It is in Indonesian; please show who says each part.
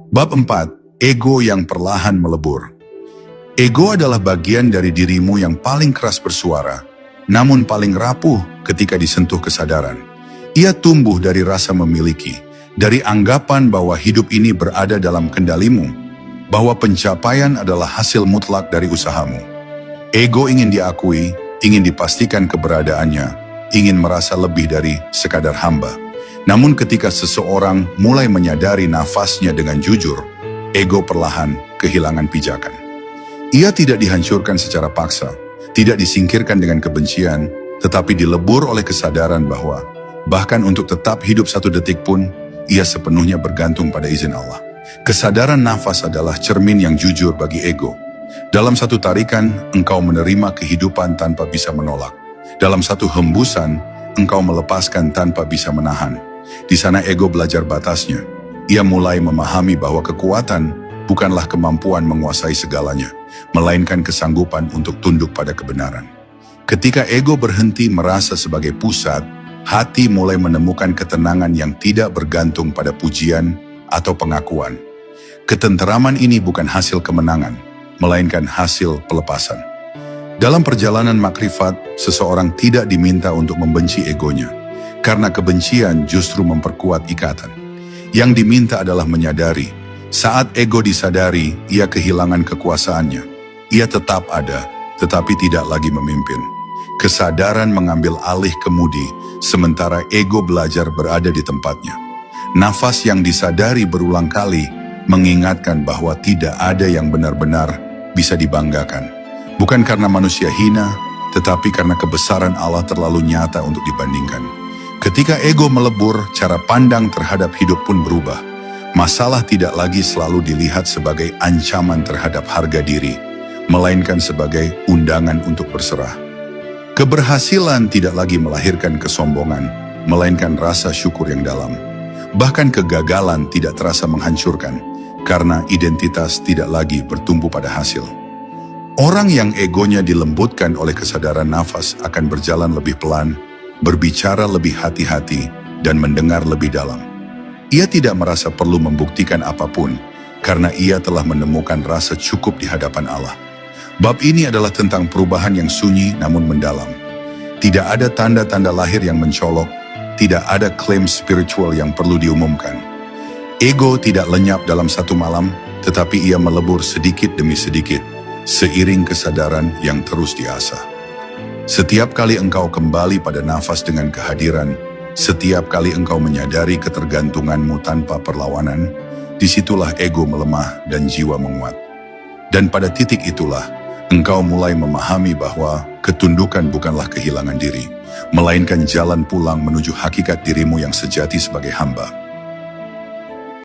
Speaker 1: Bab 4. Ego yang perlahan melebur. Ego adalah bagian dari dirimu yang paling keras bersuara, namun paling rapuh ketika disentuh kesadaran. Ia tumbuh dari rasa memiliki, dari anggapan bahwa hidup ini berada dalam kendalimu, bahwa pencapaian adalah hasil mutlak dari usahamu. Ego ingin diakui, ingin dipastikan keberadaannya, ingin merasa lebih dari sekadar hamba. Namun ketika seseorang mulai menyadari nafasnya dengan jujur, ego perlahan kehilangan pijakan. Ia tidak dihancurkan secara paksa, tidak disingkirkan dengan kebencian, tetapi dilebur oleh kesadaran bahwa bahkan untuk tetap hidup satu detik pun, ia sepenuhnya bergantung pada izin Allah. Kesadaran nafas adalah cermin yang jujur bagi ego. Dalam satu tarikan, engkau menerima kehidupan tanpa bisa menolak. Dalam satu hembusan, engkau melepaskan tanpa bisa menahan. Di sana ego belajar batasnya. Ia mulai memahami bahwa kekuatan bukanlah kemampuan menguasai segalanya, melainkan kesanggupan untuk tunduk pada kebenaran. Ketika ego berhenti merasa sebagai pusat, hati mulai menemukan ketenangan yang tidak bergantung pada pujian atau pengakuan. Ketenteraman ini bukan hasil kemenangan, melainkan hasil pelepasan. Dalam perjalanan makrifat, seseorang tidak diminta untuk membenci egonya, karena kebencian justru memperkuat ikatan. Yang diminta adalah menyadari, saat ego disadari, ia kehilangan kekuasaannya. Ia tetap ada, tetapi tidak lagi memimpin. Kesadaran mengambil alih kemudi, sementara ego belajar berada di tempatnya. Nafas yang disadari berulang kali, mengingatkan bahwa tidak ada yang benar-benar bisa dibanggakan. Bukan karena manusia hina, tetapi karena kebesaran Allah terlalu nyata untuk dibandingkan. Ketika ego melebur, cara pandang terhadap hidup pun berubah. Masalah tidak lagi selalu dilihat sebagai ancaman terhadap harga diri, melainkan sebagai undangan untuk berserah. Keberhasilan tidak lagi melahirkan kesombongan, melainkan rasa syukur yang dalam. Bahkan kegagalan tidak terasa menghancurkan, karena identitas tidak lagi bertumpu pada hasil. Orang yang egonya dilembutkan oleh kesadaran nafas akan berjalan lebih pelan, berbicara lebih hati-hati, dan mendengar lebih dalam. Ia tidak merasa perlu membuktikan apapun, karena ia telah menemukan rasa cukup di hadapan Allah. Bab ini adalah tentang perubahan yang sunyi namun mendalam. Tidak ada tanda-tanda lahir yang mencolok, tidak ada klaim spiritual yang perlu diumumkan. Ego tidak lenyap dalam satu malam, tetapi ia melebur sedikit demi sedikit, seiring kesadaran yang terus diasah. Setiap kali engkau kembali pada nafas dengan kehadiran, setiap kali engkau menyadari ketergantunganmu tanpa perlawanan, disitulah ego melemah dan jiwa menguat. Dan pada titik itulah, engkau mulai memahami bahwa ketundukan bukanlah kehilangan diri, melainkan jalan pulang menuju hakikat dirimu yang sejati sebagai hamba.